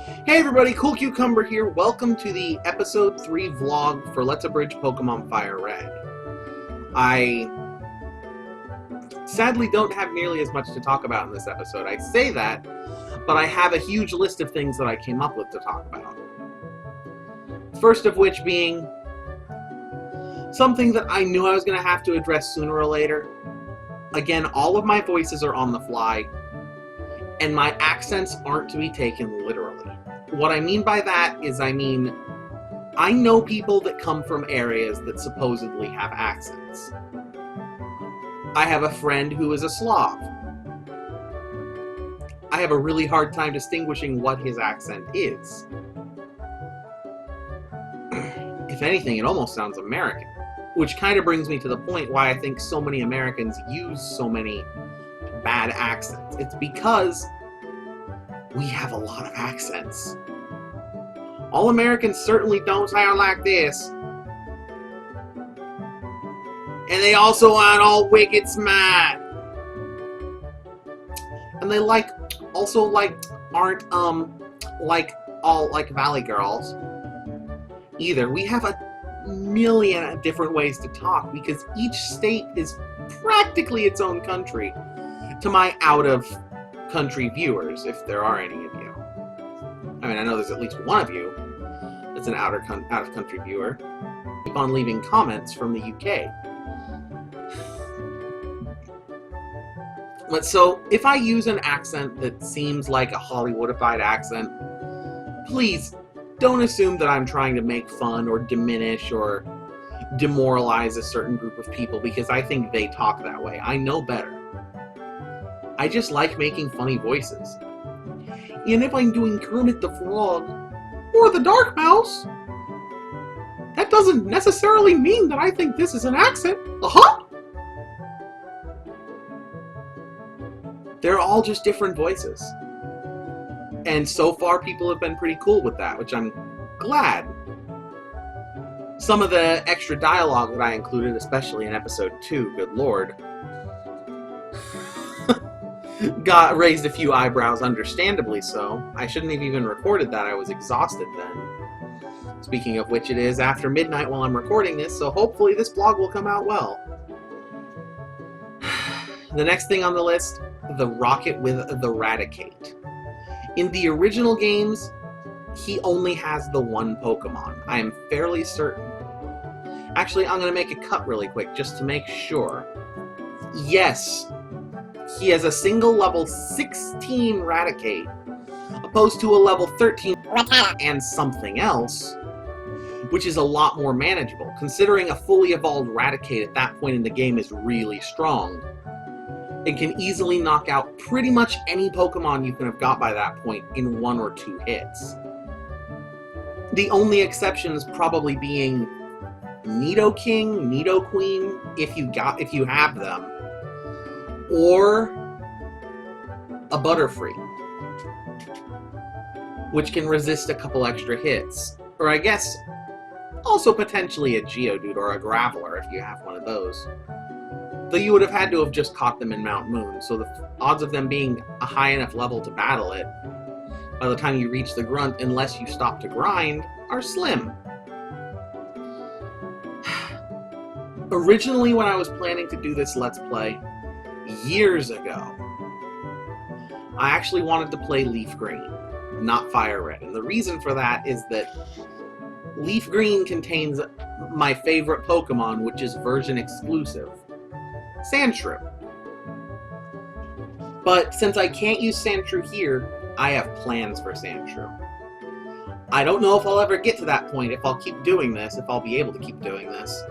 Hey everybody, Cool Cucumber here. Welcome to the episode 3 vlog for Let's Abridge Pokemon Fire Red. I sadly don't have nearly as much to talk about in this episode. I say that, but I have a huge list of things that I came up with to talk about. First of which being something that I knew I was going to have to address sooner or later. Again, all of my voices are on the fly, and my accents aren't to be taken literally. What I mean by that is, I know people that come from areas that supposedly have accents. I have a friend who is a Slav. I have a really hard time distinguishing what his accent is. If anything, it almost sounds American. Which kind of brings me to the point why I think so many Americans use so many bad accents. It's because we have a lot of accents. All Americans certainly don't sound like this. And they also aren't all wicked smart. And they aren't all like Valley Girls either. We have a million different ways to talk because each state is practically its own country to my out-of-country viewers, if there are any of you. I mean, I know there's at least one of you that's an out-of-country viewer. Keep on leaving comments from the UK. But so, if I use an accent that seems like a Hollywoodified accent, please don't assume that I'm trying to make fun or diminish or demoralize a certain group of people because I think they talk that way. I know better. I just like making funny voices. And if I'm doing Kermit the Frog or the Dark Mouse, that doesn't necessarily mean that I think this is an accent. They're all just different voices. And so far, people have been pretty cool with that, which I'm glad. Some of the extra dialogue that I included, especially in episode 2, good lord, raised a few eyebrows, understandably so. I shouldn't have even recorded that. I was exhausted then. Speaking of which, it is after midnight while I'm recording this, so hopefully this vlog will come out well. The next thing on the list, the rocket with the Raticate. In the original games, he only has the one Pokemon. I am fairly certain. Actually, I'm going to make a cut really quick just to make sure. Yes, he has a single level 16 Raticate, opposed to a level 13 Rattata and something else, which is a lot more manageable, considering a fully evolved Raticate at that point in the game is really strong. It can easily knock out pretty much any Pokemon you can have got by that point in 1 or 2 hits. The only exceptions probably being Nidoking, Nidoqueen, if you have them, or a Butterfree, which can resist a couple extra hits. Or I guess also potentially a Geodude or a Graveler if you have one of those. Though you would have had to have just caught them in Mount Moon, so the odds of them being a high enough level to battle it by the time you reach the Grunt, unless you stop to grind, are slim. Originally, when I was planning to do this Let's Play, years ago, I actually wanted to play Leaf Green, not Fire Red. And the reason for that is that Leaf Green contains my favorite Pokemon, which is version exclusive, Sandshrew. But since I can't use Sandshrew here, I have plans for Sandshrew. I don't know if I'll ever get to that point, if I'll keep doing this, if I'll be able to keep doing this.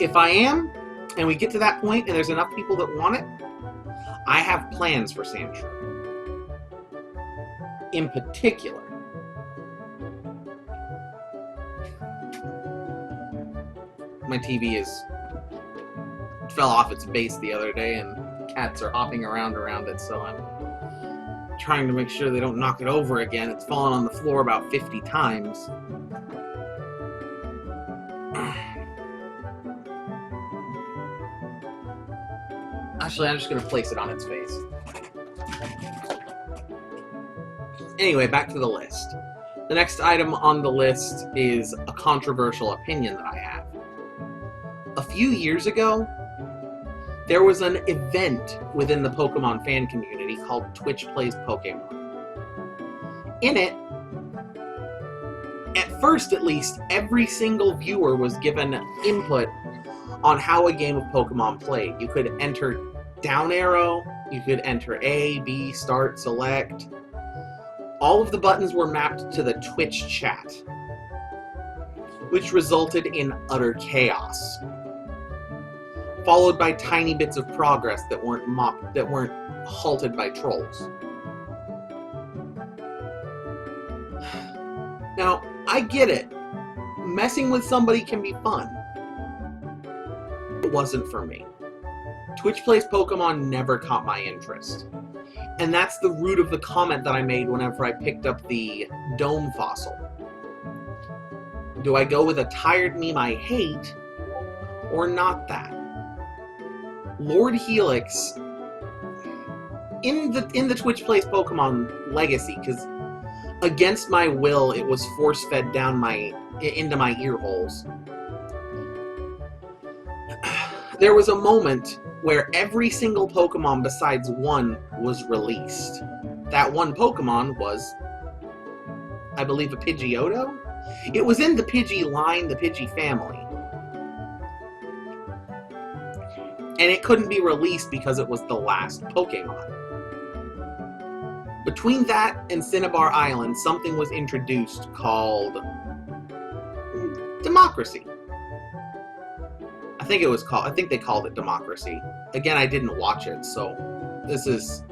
If I am, and we get to that point and there's enough people that want it, I have plans for Sandshrew. In particular, my TV fell off its base the other day and cats are hopping around it, so I'm trying to make sure they don't knock it over again. It's fallen on the floor about 50 times. Actually, I'm just going to place it on its face. Anyway, back to the list. The next item on the list is a controversial opinion that I have. A few years ago, there was an event within the Pokemon fan community called Twitch Plays Pokemon. In it, at first at least, every single viewer was given input on how a game of Pokemon played. You could enter down arrow, you could enter A, B, start, select. All of the buttons were mapped to the Twitch chat, which resulted in utter chaos, followed by tiny bits of progress that weren't halted by trolls. Now, I get it. Messing with somebody can be fun. It wasn't for me. Twitch Plays Pokemon never caught my interest. And that's the root of the comment that I made whenever I picked up the Dome fossil. Do I go with a tired meme I hate, or not that? Lord Helix, in the Twitch Plays Pokemon legacy, because against my will it was force-fed down into my ear holes. There was a moment where every single Pokemon besides one was released. That one Pokemon was, I believe, a Pidgeotto? It was in the Pidgey line, the Pidgey family. And it couldn't be released because it was the last Pokemon. Between that and Cinnabar Island, something was introduced called Democracy. I think they called it Democracy. Again, I didn't watch it, so this is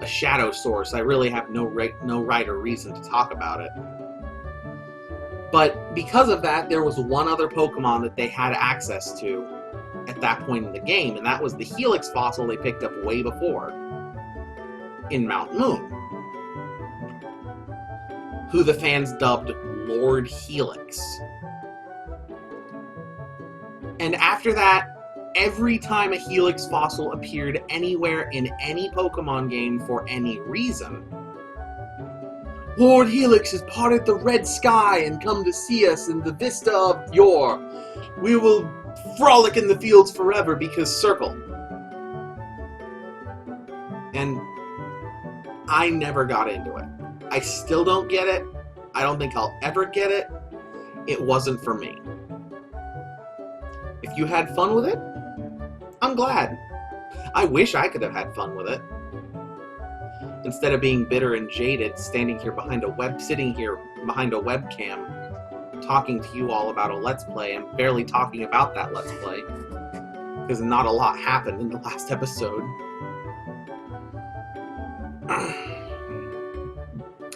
a shadow source. I really have no right or reason to talk about it. But because of that, there was one other Pokemon that they had access to at that point in the game, and that was the Helix fossil they picked up way before in Mount Moon, who the fans dubbed Lord Helix. And after that, every time a Helix fossil appeared anywhere in any Pokemon game for any reason, Lord Helix has parted the red sky and come to see us in the vista of yore. We will frolic in the fields forever because circle. And I never got into it. I still don't get it. I don't think I'll ever get it. It wasn't for me. If you had fun with it, I'm glad. I wish I could have had fun with it. Instead of being bitter and jaded, sitting here behind a webcam, talking to you all about a Let's Play, and barely talking about that Let's Play, because not a lot happened in the last episode.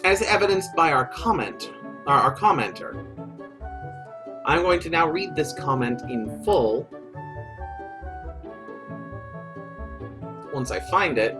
As evidenced by our commenter, I'm going to now read this comment in full once I find it.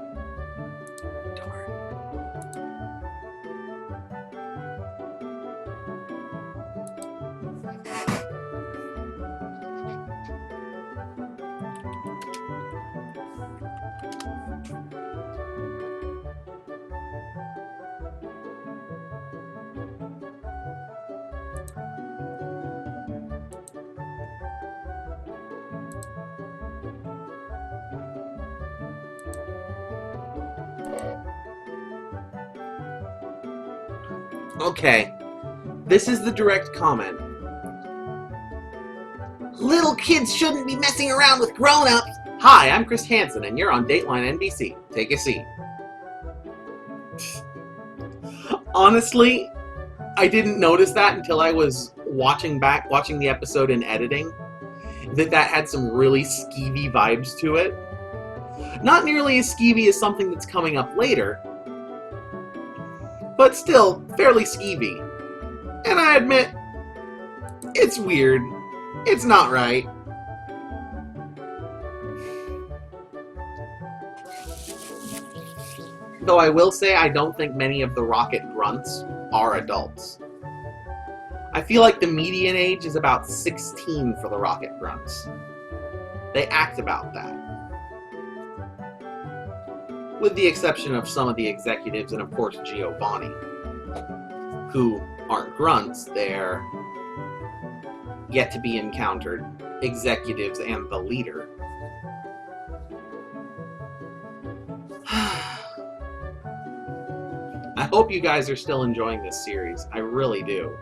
Okay, this is the direct comment. Little kids shouldn't be messing around with grown-ups. Hi, I'm Chris Hansen, and you're on Dateline NBC. Take a seat. Honestly, I didn't notice that until I was watching the episode and editing, that had some really skeevy vibes to it. Not nearly as skeevy as something that's coming up later, but still fairly skeevy. And I admit, it's weird. It's not right. Though I will say I don't think many of the Rocket grunts are adults. I feel like the median age is about 16 for the Rocket grunts. They act about that. With the exception of some of the executives and of course Giovanni. who aren't grunts, they're yet to be encountered executives and the leader. I hope you guys are still enjoying this series. I really do.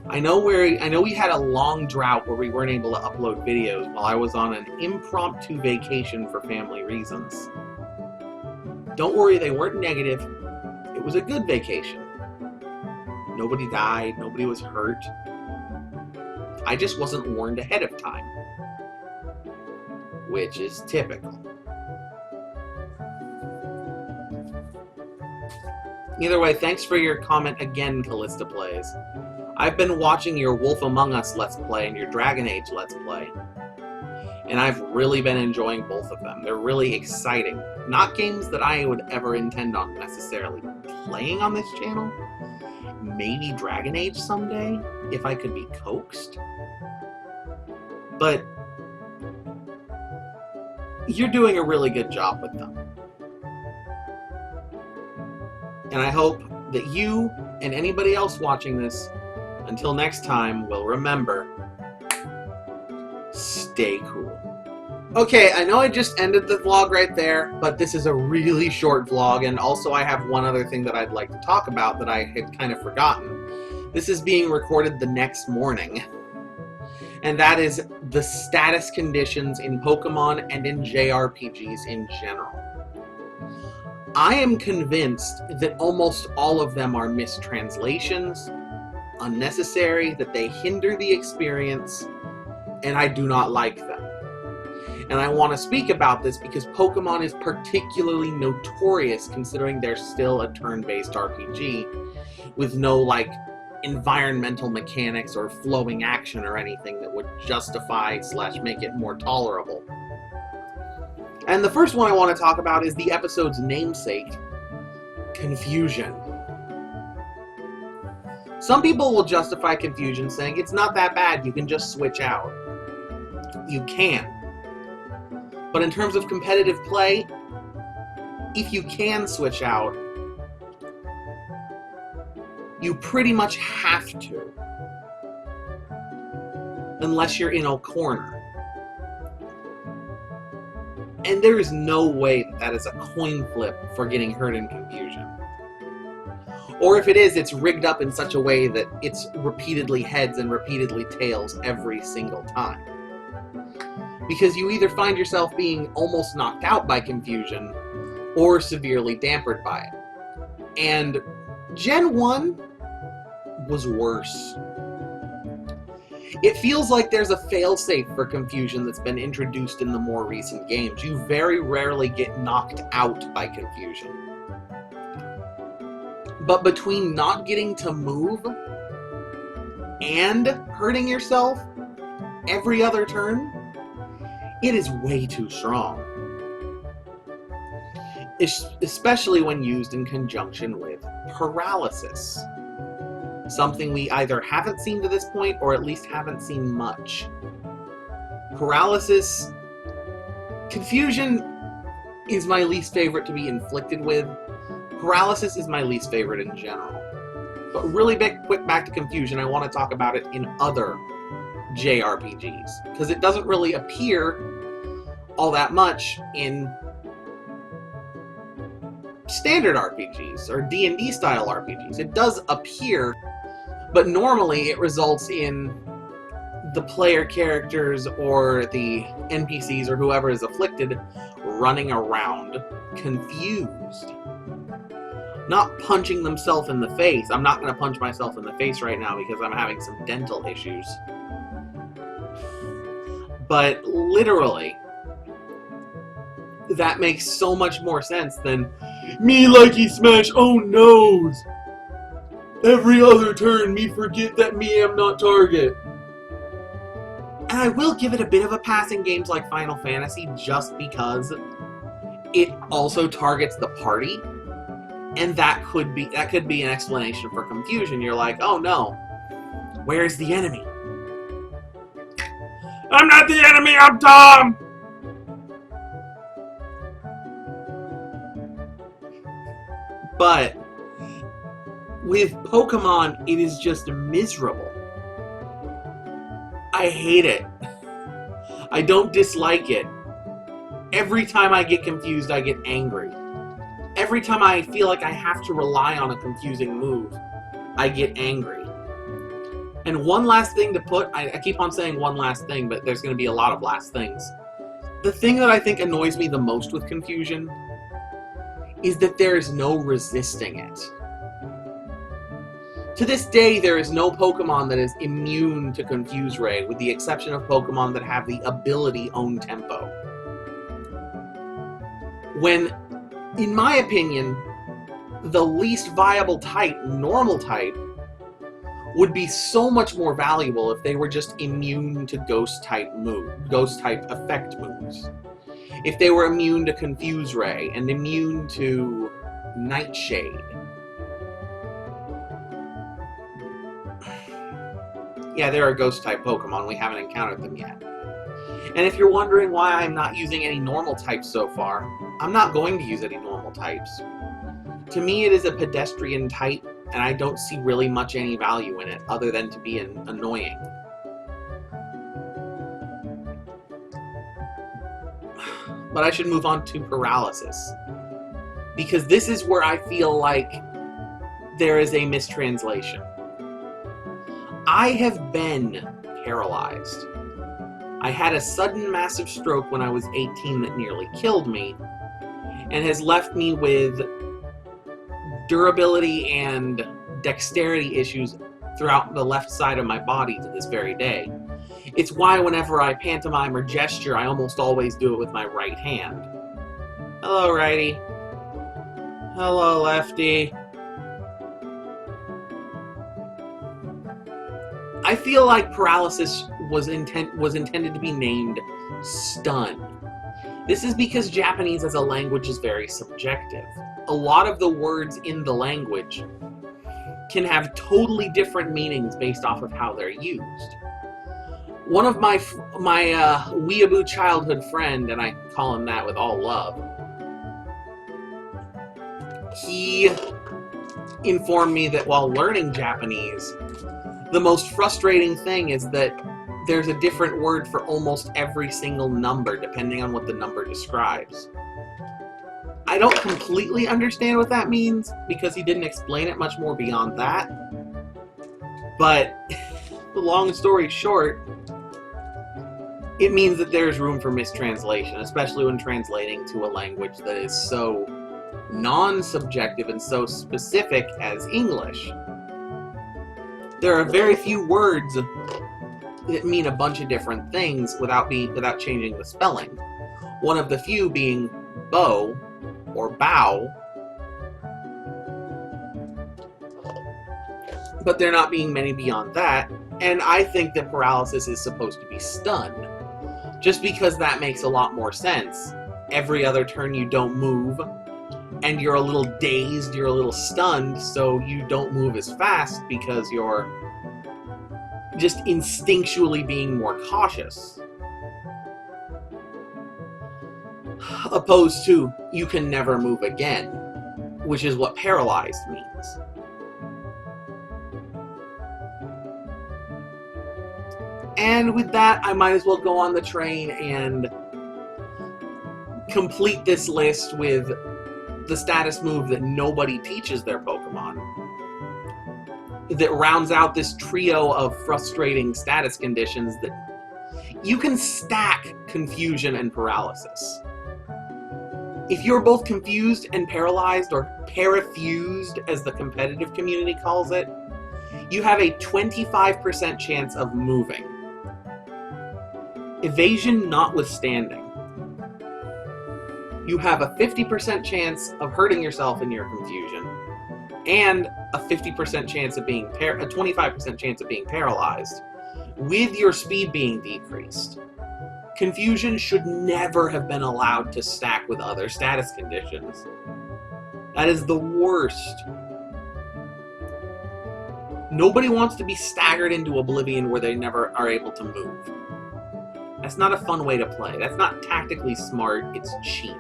I know we had a long drought where we weren't able to upload videos while I was on an impromptu vacation for family reasons. Don't worry, they weren't negative. It was a good vacation. Nobody died, nobody was hurt. I just wasn't warned ahead of time, which is typical. Either way, thanks for your comment again, Callista Plays. I've been watching your Wolf Among Us Let's Play and your Dragon Age Let's Play, and I've really been enjoying both of them. They're really exciting. Not games that I would ever intend on necessarily playing on this channel. Maybe Dragon Age someday, if I could be coaxed. But you're doing a really good job with them. And I hope that you and anybody else watching this, until next time, will remember, stay cool. Okay, I know I just ended the vlog right there, but this is a really short vlog, and also I have one other thing that I'd like to talk about that I had kind of forgotten. This is being recorded the next morning, and that is the status conditions in Pokemon and in JRPGs in general. I am convinced that almost all of them are mistranslations, unnecessary, that they hinder the experience, and I do not like them. And I want to speak about this because Pokemon is particularly notorious considering they're still a turn-based RPG with no, like, environmental mechanics or flowing action or anything that would justify / make it more tolerable. And the first one I want to talk about is the episode's namesake, confusion. Some people will justify confusion saying it's not that bad, you can just switch out. You can. But in terms of competitive play, if you can switch out, you pretty much have to. Unless you're in a corner. And there is no way that that is a coin flip for getting hurt in confusion. Or if it is, it's rigged up in such a way that it's repeatedly heads and repeatedly tails every single time. Because you either find yourself being almost knocked out by confusion, or severely dampened by it. And Gen 1 was worse. It feels like there's a failsafe for confusion that's been introduced in the more recent games. You very rarely get knocked out by confusion. But between not getting to move and hurting yourself every other turn, it is way too strong. Especially when used in conjunction with paralysis. Something we either haven't seen to this point, or at least haven't seen much. Paralysis... Confusion is my least favorite to be inflicted with. Paralysis is my least favorite in general. But really quick back to confusion, I want to talk about it in other JRPGs. Because it doesn't really appear all that much in standard RPGs, or D&D style RPGs. It does appear, but normally it results in the player characters or the NPCs or whoever is afflicted running around confused. Not punching themselves in the face. I'm not going to punch myself in the face right now because I'm having some dental issues. But literally, that makes so much more sense than me likey smash, oh noes! Every other turn, me forget that me am not target. And I will give it a bit of a pass in games like Final Fantasy just because it also targets the party. And that could be an explanation for confusion. You're like, oh no, where's the enemy? I'm not the enemy, I'm Tom! But With Pokemon, it is just miserable. I hate it. I don't dislike it. Every time I get confused, I get angry. Every time I feel like I have to rely on a confusing move, I get angry. And one last thing to put, I keep on saying one last thing, but there's going to be a lot of last things. The thing that I think annoys me the most with confusion is that there is no resisting it. To this day, there is no Pokemon that is immune to Confuse Ray, with the exception of Pokemon that have the ability Own Tempo. When, in my opinion, the least viable type, Normal type, would be so much more valuable if they were just immune to Ghost type effect moves. If they were immune to Confuse Ray and immune to Nightshade. Yeah, there are Ghost type Pokemon, we haven't encountered them yet. And if you're wondering why I'm not using any normal types so far, I'm not going to use any normal types. To me, it is a pedestrian type, and I don't see really much any value in it, other than to be annoying. But I should move on to Paralysis, because this is where I feel like there is a mistranslation. I have been paralyzed. I had a sudden massive stroke when I was 18 that nearly killed me, and has left me with durability and dexterity issues throughout the left side of my body to this very day. It's why whenever I pantomime or gesture, I almost always do it with my right hand. Hello, righty. Hello, lefty. I feel like Paralysis was intended to be named Stun. This is because Japanese as a language is very subjective. A lot of the words in the language can have totally different meanings based off of how they're used. One of my weeaboo childhood friend, and I call him that with all love, he informed me that while learning Japanese, the most frustrating thing is that there's a different word for almost every single number, depending on what the number describes. I don't completely understand what that means, because he didn't explain it much more beyond that. But, the long story short, it means that there's room for mistranslation, especially when translating to a language that is so non-subjective and so specific as English. There are very few words that mean a bunch of different things without changing the spelling. One of the few being bow or bow, but there not being many beyond that, and I think that Paralysis is supposed to be Stun, just because that makes a lot more sense. Every other turn you don't move, and you're a little dazed, you're a little stunned, so you don't move as fast because you're just instinctually being more cautious. Opposed to, you can never move again, which is what paralyzed means. And with that, I might as well go on the train and complete this list with the status move that nobody teaches their Pokemon, that rounds out this trio of frustrating status conditions that you can stack Confusion and Paralysis. If you're both confused and paralyzed, or parafused as the competitive community calls it, you have a 25% chance of moving. Evasion notwithstanding, you have a 50% chance of hurting yourself in your confusion, and a 50% chance of being a 25% chance of being paralyzed, with your speed being decreased. Confusion should never have been allowed to stack with other status conditions. That is the worst. Nobody wants to be staggered into oblivion where they never are able to move. That's not a fun way to play. That's not tactically smart, it's cheap.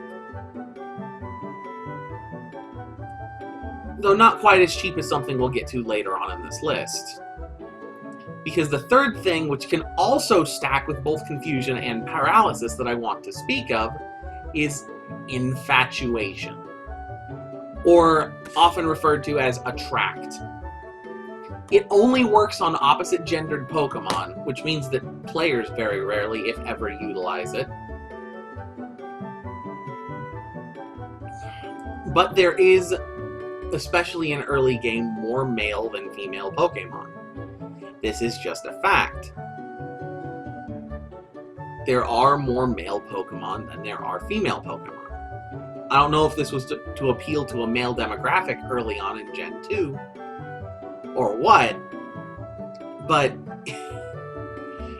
though not quite as cheap as something we'll get to later on in this list. Because the third thing, which can also stack with both confusion and paralysis that I want to speak of, is infatuation, or often referred to as attract. It only works on opposite-gendered Pokemon, which means that players very rarely, if ever, utilize it. But there is, especially in early game, more male than female Pokemon. This is just a fact. There are more male Pokemon than there are female Pokemon. I don't know if this was to appeal to a male demographic early on in Gen 2, or what, but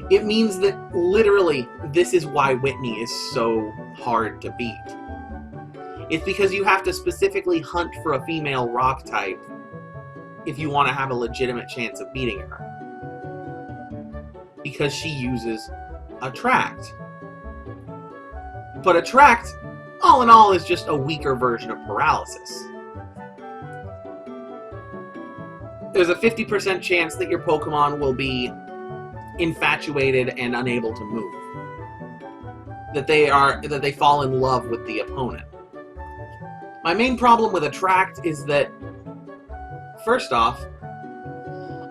it means that literally this is why Whitney is so hard to beat. It's because you have to specifically hunt for a female rock type if you want to have a legitimate chance of beating her. Because she uses Attract. But Attract, all in all, is just a weaker version of Paralysis. There's a 50% chance that your Pokemon will be infatuated and unable to move. That they fall in love with the opponent. My main problem with Attract is that, first off,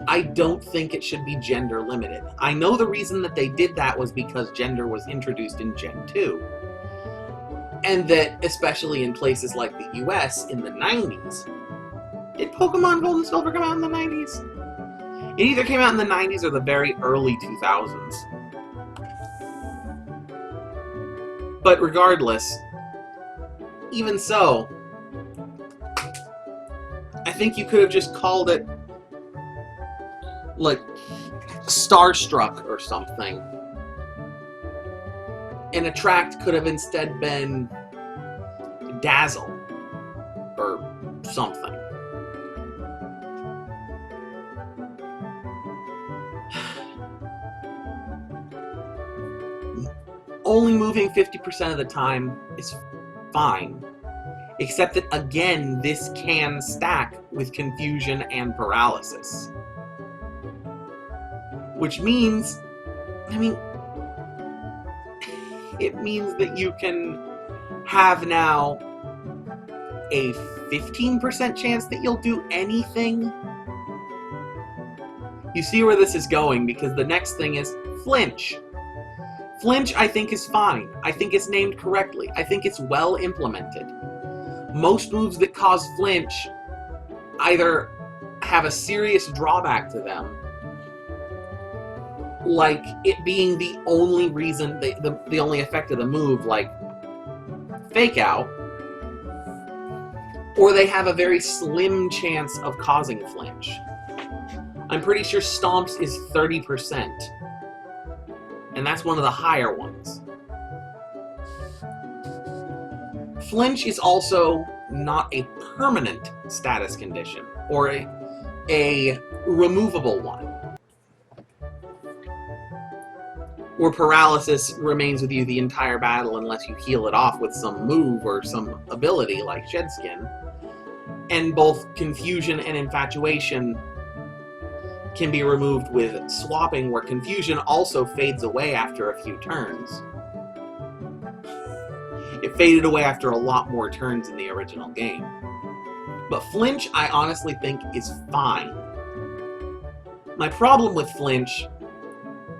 I don't think it should be gender limited. I know the reason that they did that was because gender was introduced in Gen 2. And that, especially in places like the US in the 90s, did Pokemon Gold and Silver come out in the 90s? It either came out in the 90s or the very early 2000s. But regardless, even so, I think you could have just called it, like, Starstruck or something. And Attract could have instead been Dazzle or something. Only moving 50% of the time is fine. Except that, again, this can stack with confusion and paralysis. Which means, it means that you can have now a 15% chance that you'll do anything. You see where this is going, because the next thing is Flinch. Flinch, I think, is fine. I think it's named correctly. I think it's well implemented. Most moves that cause Flinch either have a serious drawback to them, like it being the only reason, the only effect of the move, like Fake Out, or they have a very slim chance of causing Flinch. I'm pretty sure Stomps is 30%. And that's one of the higher ones. Flinch is also not a permanent status condition, or a removable one, where paralysis remains with you the entire battle unless you heal it off with some move or some ability like Shed Skin. And both confusion and infatuation can be removed with swapping, where confusion also fades away after a few turns. It faded away after a lot more turns in the original game. But Flinch, I honestly think, is fine. My problem with Flinch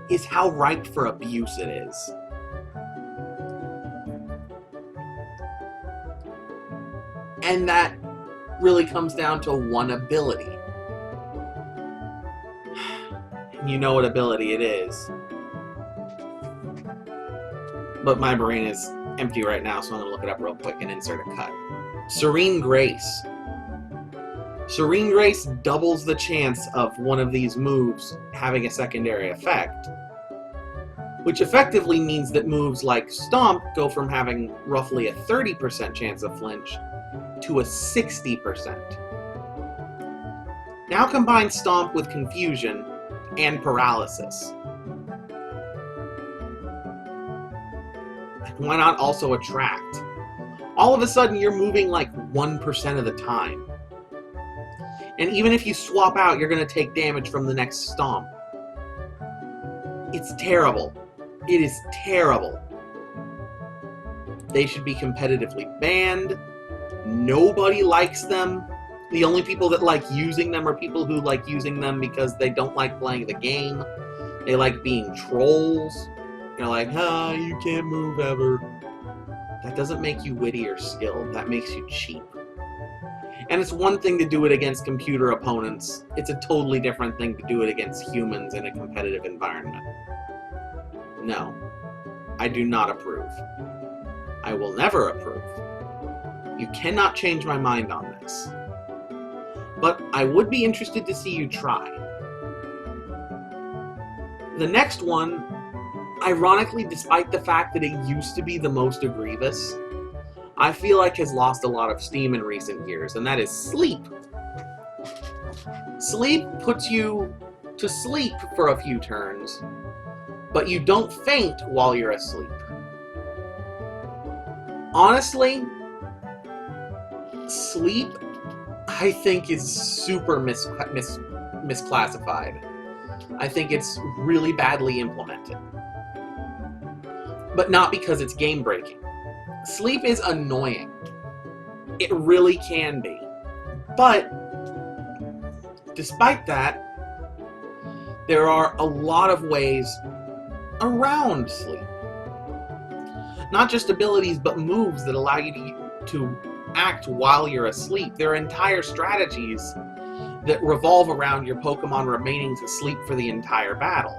is how ripe for abuse it is. And that really comes down to one ability. You know what ability it is. But my brain is empty right now, so I'm going to look it up real quick and insert a cut. Serene Grace. Serene Grace doubles the chance of one of these moves having a secondary effect, which effectively means that moves like Stomp go from having roughly a 30% chance of Flinch to a 60%. Now combine Stomp with Confusion and Paralysis. Why not also Attract? All of a sudden, you're moving like 1% of the time. And even if you swap out, you're going to take damage from the next stomp. It's terrible. It is terrible. They should be competitively banned. Nobody likes them. The only people that like using them are people who like using them because they don't like playing the game. They like being trolls. They're like, you can't move ever. That doesn't make you witty or skilled. That makes you cheap. And it's one thing to do it against computer opponents. It's a totally different thing to do it against humans in a competitive environment. No, I do not approve. I will never approve. You cannot change my mind on this. But I would be interested to see you try. The next one, ironically, despite the fact that it used to be the most egregious, I feel like has lost a lot of steam in recent years, and that is sleep. Sleep puts you to sleep for a few turns, but you don't faint while you're asleep. Honestly, sleep, I think, is super misclassified. I think it's really badly implemented. But not because it's game-breaking. Sleep is annoying. It really can be. But, despite that, there are a lot of ways around sleep. Not just abilities, but moves that allow you to act while you're asleep. There are entire strategies that revolve around your Pokemon remaining asleep for the entire battle.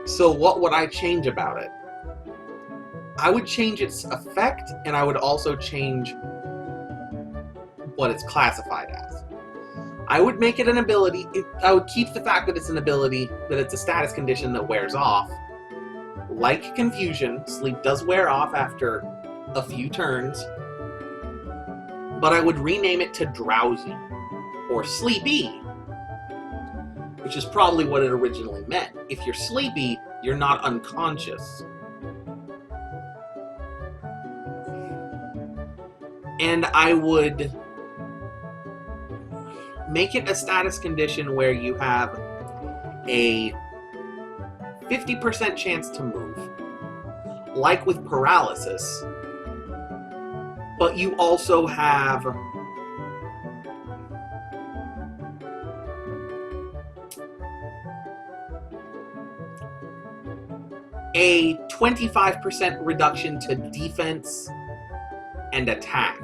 So what would I change about it? I would change its effect, and I would also change what it's classified as. I would make it an ability. I would keep the fact that it's an ability, that it's a status condition that wears off. Like Confusion, sleep does wear off after a few turns, but I would rename it to Drowsy, or Sleepy, which is probably what it originally meant. If you're sleepy, you're not unconscious. And I would make it a status condition where you have a 50% chance to move, like with paralysis, but you also have a 25% reduction to defense and attack.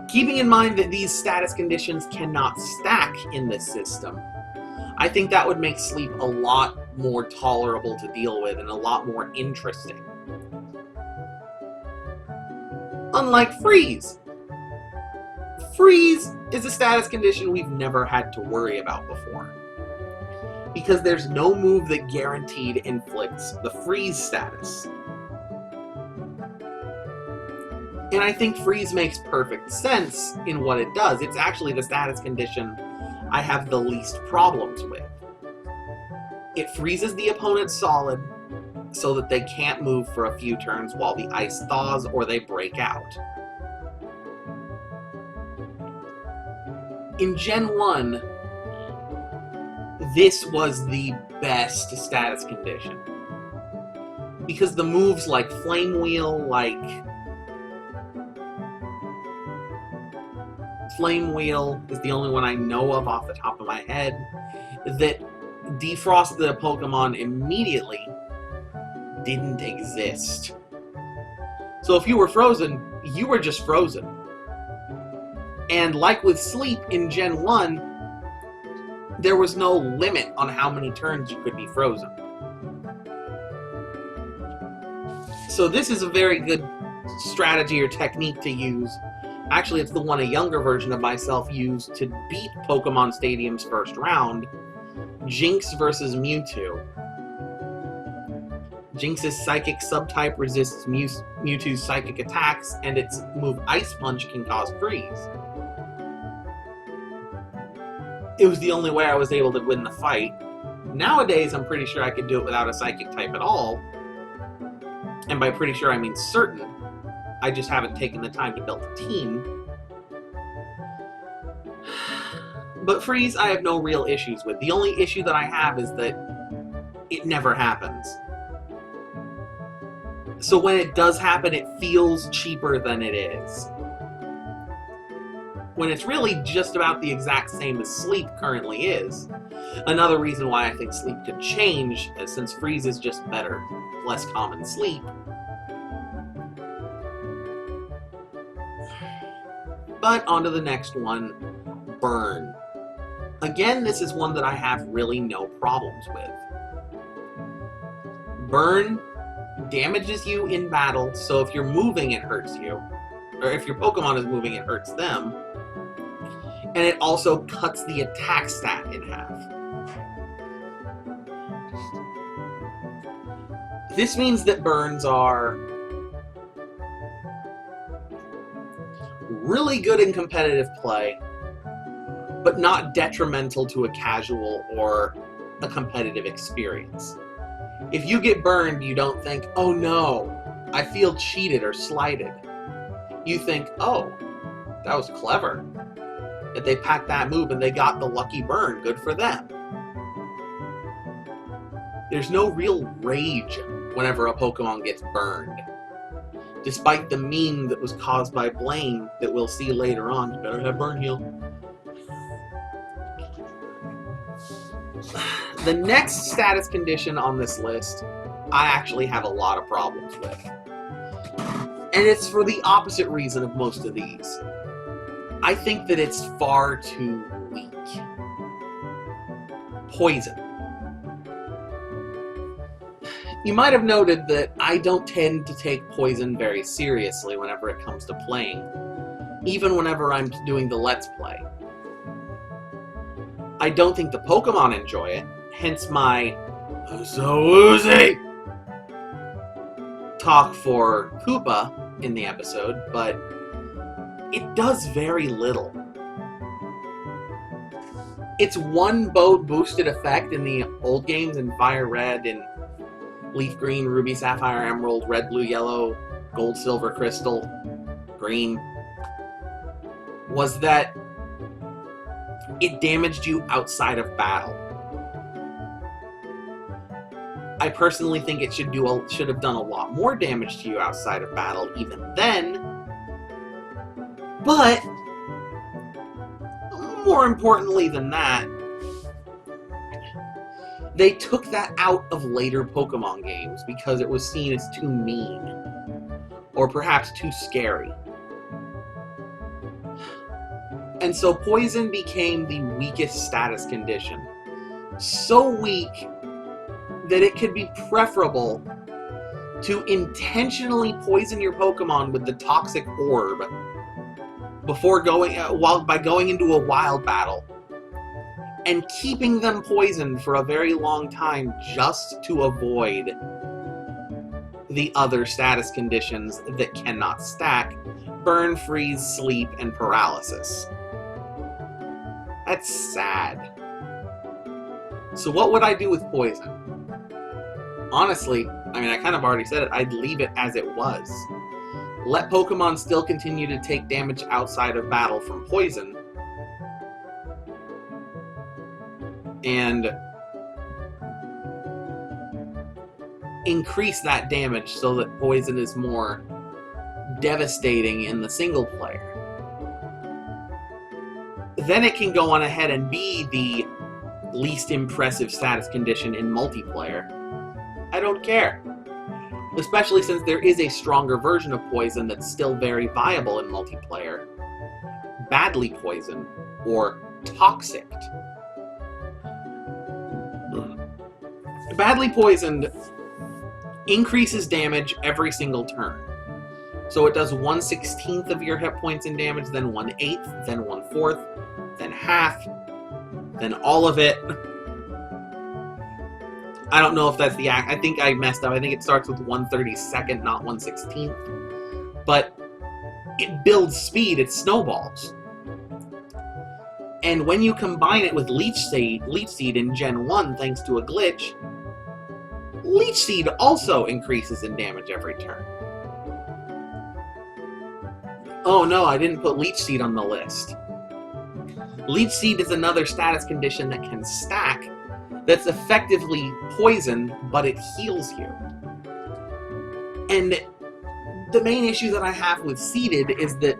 Keeping in mind that these status conditions cannot stack in this system, I think that would make sleep a lot more tolerable to deal with and a lot more interesting. Unlike Freeze. Freeze is a status condition we've never had to worry about before, because there's no move that guaranteed inflicts the freeze status. And I think Freeze makes perfect sense in what it does. It's actually the status condition I have the least problems with. It freezes the opponent solid so that they can't move for a few turns while the ice thaws or they break out. In Gen 1, this was the best status condition, because the moves like Flame Wheel, Flame Wheel is the only one I know of off the top of my head, that defrost the Pokemon immediately, didn't exist. So if you were frozen, you were just frozen. And like with Sleep in Gen 1, there was no limit on how many turns you could be frozen. So this is a very good strategy or technique to use. Actually, it's the one a younger version of myself used to beat Pokemon Stadium's first round, Jinx versus Mewtwo. Jinx's Psychic subtype resists Mewtwo's Psychic attacks, and its move Ice Punch can cause freeze. It was the only way I was able to win the fight, Nowadays, I'm pretty sure I could do it without a psychic type at all. And by pretty sure, I mean certain. I just haven't taken the time to build a team. But freeze, I have no real issues with. The only issue that I have is that it never happens. So when it does happen, it feels cheaper than it is. When it's really just about the exact same as sleep currently is. Another reason why I think sleep could change, since freeze is just better, less common sleep. But on to the next one, burn. Again, this is one that I have really no problems with. Burn damages you in battle, so if you're moving, it hurts you. Or if your Pokemon is moving, it hurts them. And it also cuts the attack stat in half. This means that burns are really good in competitive play, but not detrimental to a casual or a competitive experience. If you get burned, you don't think, oh no, I feel cheated or slighted. You think, oh, that was clever. That they packed that move and they got the lucky burn, good for them. There's no real rage whenever a Pokemon gets burned. Despite the meme that was caused by Blaine that we'll see later on, you better have burn heal. The next status condition on this list, I actually have a lot of problems with. And it's for the opposite reason of most of these. I think that it's far too weak. Poison. You might have noted that I don't tend to take poison very seriously whenever it comes to playing, even whenever I'm doing the Let's Play. I don't think the Pokemon enjoy it, hence my so woozy talk for Koopa in the episode, but it does very little. It's one boosted effect in the old games in Fire Red and Leaf Green, Ruby, Sapphire, Emerald, Red, Blue, Yellow, Gold, Silver, Crystal, Green, was that it damaged you outside of battle. I personally think it should have done a lot more damage to you outside of battle even then, but more importantly than that, they took that out of later Pokemon games because it was seen as too mean, or perhaps too scary. And so poison became the weakest status condition. So weak that it could be preferable to intentionally poison your Pokemon with the toxic orb before by going into a wild battle and keeping them poisoned for a very long time just to avoid the other status conditions that cannot stack: burn, freeze, sleep, and paralysis. That's sad. So what would I do with poison? Honestly, I mean, I kind of already said it, I'd leave it as it was. Let Pokemon still continue to take damage outside of battle from poison, and increase that damage so that poison is more devastating in the single player. Then it can go on ahead and be the least impressive status condition in multiplayer. I don't care. Especially since there is a stronger version of poison that's still very viable in multiplayer. Badly poisoned, or toxic. Badly poisoned increases damage every single turn. So it does 1/16 of your hit points in damage, then 1/8, then 1/4, then half, then all of it. I don't know if that's the I think I messed up. I think it starts with 1/32, not 1/16. But it builds speed, it snowballs. And when you combine it with Leech Seed in Gen 1 thanks to a glitch, Leech Seed also increases in damage every turn. Oh no, I didn't put Leech Seed on the list. Leech Seed is another status condition that can stack that's effectively poison, but it heals you. And the main issue that I have with Seeded is that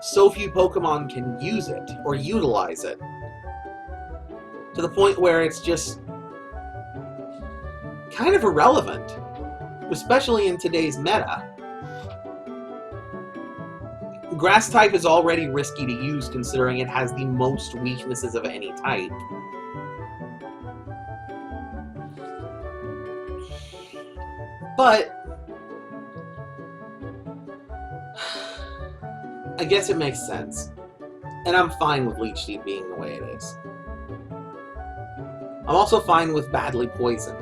so few Pokemon can use it or utilize it, to the point where it's just kind of irrelevant, especially in today's meta. Grass type is already risky to use considering it has the most weaknesses of any type. But I guess it makes sense. And I'm fine with Leech Seed being the way it is. I'm also fine with Badly Poison.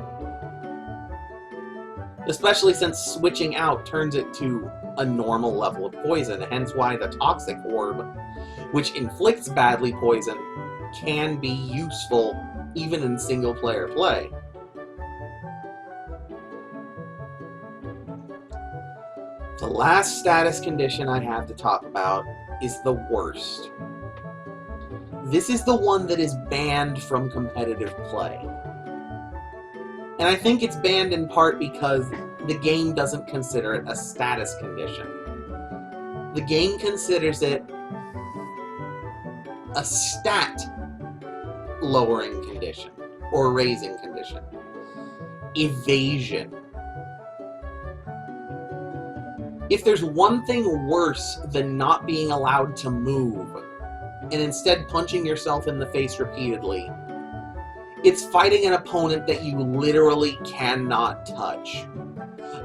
Especially since switching out turns it to a normal level of poison, hence why the Toxic Orb, which inflicts Badly Poison, can be useful even in single-player play. The last status condition I have to talk about is the worst. This is the one that is banned from competitive play. And I think it's banned in part because the game doesn't consider it a status condition. The game considers it a stat lowering condition or raising condition. Evasion. If there's one thing worse than not being allowed to move and instead punching yourself in the face repeatedly, it's fighting an opponent that you literally cannot touch.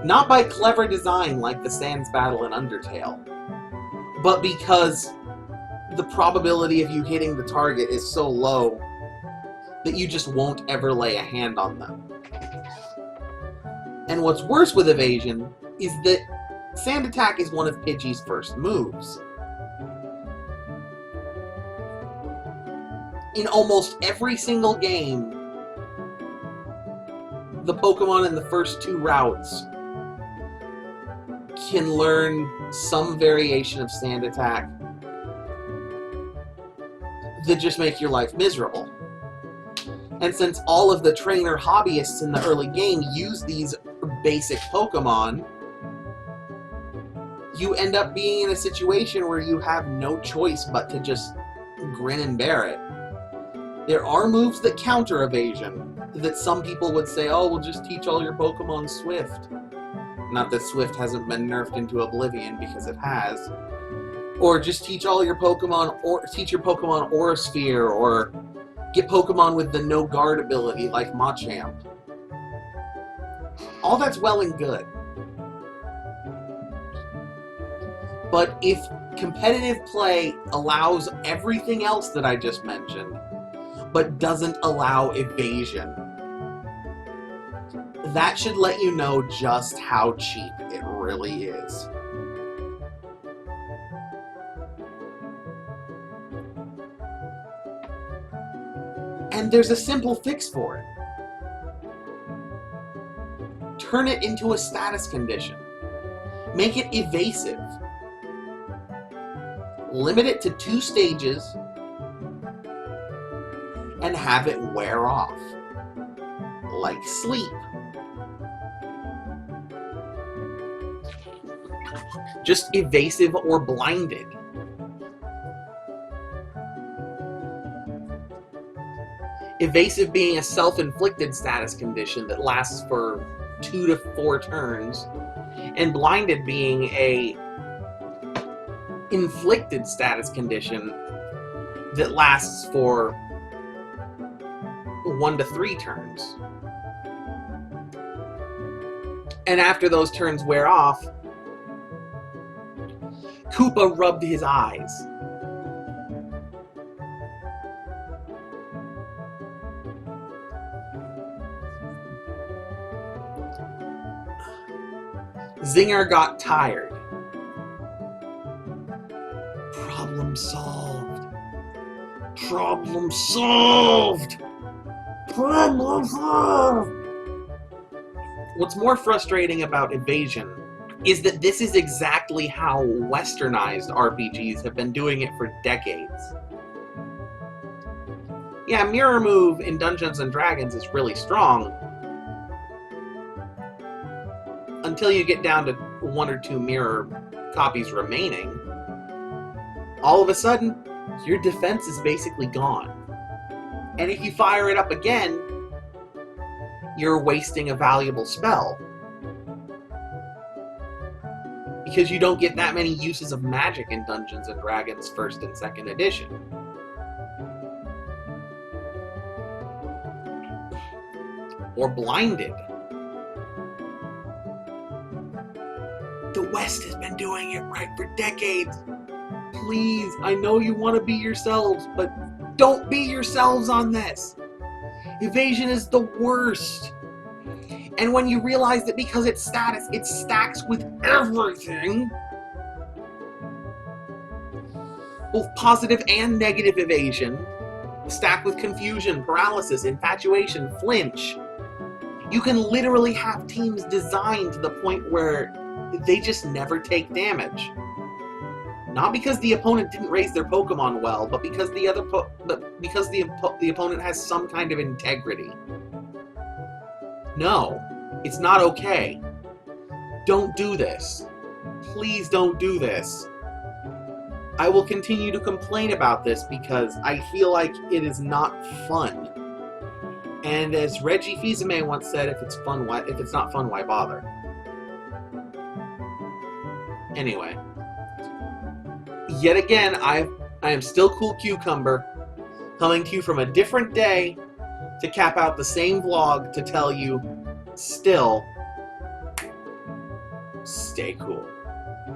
Not by clever design like the Sans Battle in Undertale, but because the probability of you hitting the target is so low that you just won't ever lay a hand on them. And what's worse with Evasion is that Sand Attack is one of Pidgey's first moves. In almost every single game, the Pokemon in the first two routes can learn some variation of Sand Attack that just make your life miserable. And since all of the trainer hobbyists in the early game use these basic Pokemon, you end up being in a situation where you have no choice but to just grin and bear it. There are moves that counter Evasion that some people would say, oh, we'll just teach all your Pokemon Swift. Not that Swift hasn't been nerfed into oblivion, because it has. Or just teach all your Pokemon, or teach your Pokemon Aura Sphere, or get Pokemon with the no guard ability like Machamp. All that's well and good. But if competitive play allows everything else that I just mentioned, but doesn't allow Evasion, that should let you know just how cheap it really is. And there's a simple fix for it. Turn it into a status condition. Make it evasive. Limit it to 2 stages and have it wear off. Like sleep. Just evasive or blinded. Evasive being a self-inflicted status condition that lasts for 2 to 4 turns, and blinded being a inflicted status condition that lasts for 1 to 3 turns. And after those turns wear off, Koopa rubbed his eyes. Zinger got tired. Problem solved. Problem solved! Problem solved! What's more frustrating about Evasion is that this is exactly how westernized RPGs have been doing it for decades. Yeah, Mirror Move in Dungeons & Dragons is really strong, until you get down to 1 or 2 mirror copies remaining. All of a sudden, your defense is basically gone. And if you fire it up again, you're wasting a valuable spell. Because you don't get that many uses of magic in Dungeons & Dragons 1st and 2nd edition. Or blinded. The West has been doing it right for decades. Please, I know you want to be yourselves, but don't be yourselves on this. Evasion is the worst. And when you realize that because it's status, it stacks with everything, both positive and negative evasion, stacked with confusion, paralysis, infatuation, flinch, you can literally have teams designed to the point where they just never take damage. Not because the opponent didn't raise their Pokemon well, but because the opponent has some kind of integrity. No, it's not okay. Don't do this. Please don't do this. I will continue to complain about this because I feel like it is not fun. And as Reggie Fils-Aimé once said, if it's not fun, why bother? Anyway. Yet again, I am still Cool Cucumber, coming to you from a different day to cap out the same vlog to tell you, still, stay cool.